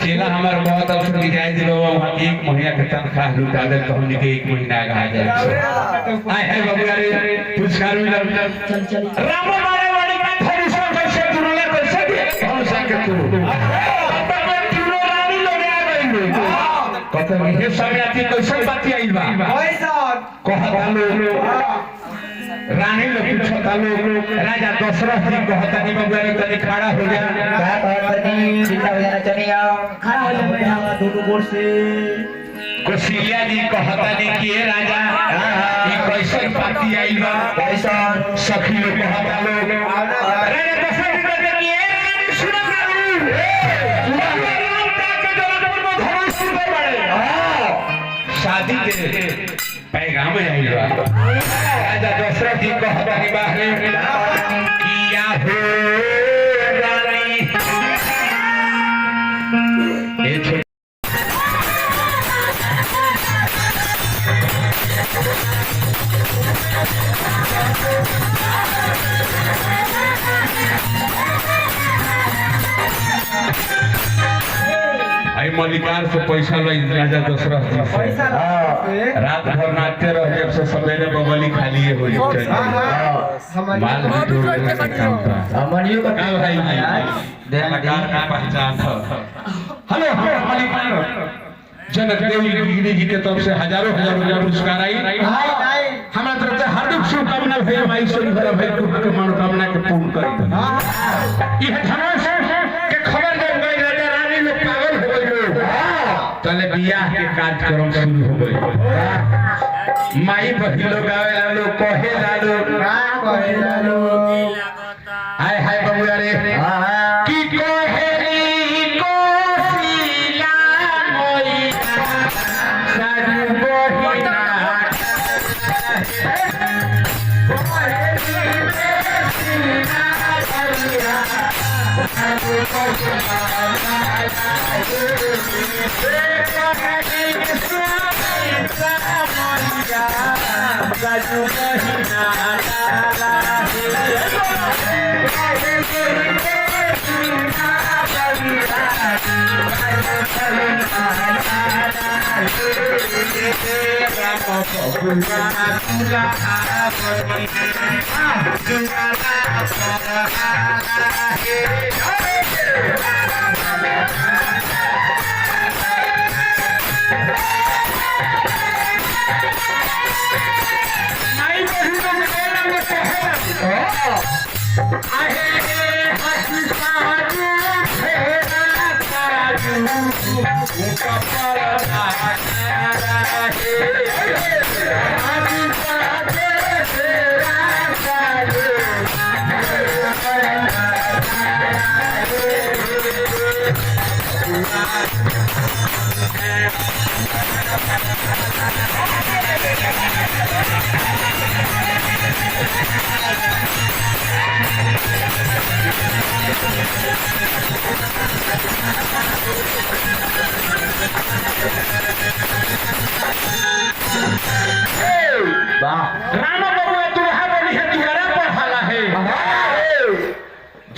S1: चेला हमारे बहुत अवसर दिखाई दिलो वहां 1 महीना के तनख्वाह लुटा दे तो हमने के 1 महीना का आ जाए आए है बबुआ रे पुरस्कार मिला चल राम मारे वाली का थोड़ी सा कैसे जुड़ले कैसे भी कौन सा के तू अब तक तीनों रानी लोग आ गए कहते ये सब आती कैसे बात आइल बा कैसा कहता लोग रानी लोग पूछता लोग राजा दशरथ जी कहता नहीं बबुआ रे तनी खड़ा हो जा क्या कहतनी चिंता हो जाना चली आओ खड़ा हो जा दोनों गोर से कोशिलिया जी कहता नहीं कि राजा ई कैसे पार्टी आइल बा कैसा सखी लोग कहता लोग राजा दशरथ जी कहते कि ए रानी सुना करू राम का के जनकपुर में धनुष पर बड़े शादी के पैगाम आइल बा राजा दशरथ जी कहता नहीं बाहरे किया हो रानी ए भाई मल्लिकार से पैसा लो राजा दशरथ जी से
S6: पैसा
S1: रात भर नाचते रह जब से सवेरे बबली खाली हो जाए माल काम था
S3: अमनियो का
S1: का भाई कलाकार का पहचान था हेलो मल्लिकार जनक देवी गिरी जी के तरफ से हजारों हजार पुरस्कार आई हमारा तरफ से हार्दिक शुभकामना भैया माई सोनी भरा भाई के मनोकामना के पूर्ण करी ये धनुष के खबर जब गई राजा रानी लोग पागल हो गए तले बियाह के कार्यक्रम शुरू हो गए माई बहिन लोग आवे लालो कहे लालो हाय हाय बबुआ रे की कहेली कोसिला मोई साजू बहिना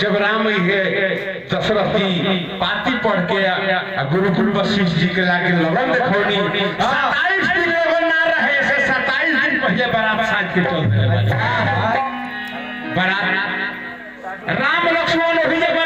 S1: जब राम है दशरथ जी पाती पढ़ के गुरुकुल वशिष्ठ जी के लाके लगन देखोनी 27 दिन लगन ना रहे से 27 दिन पहले बारात साज के चलते बारात राम लक्ष्मण भी जब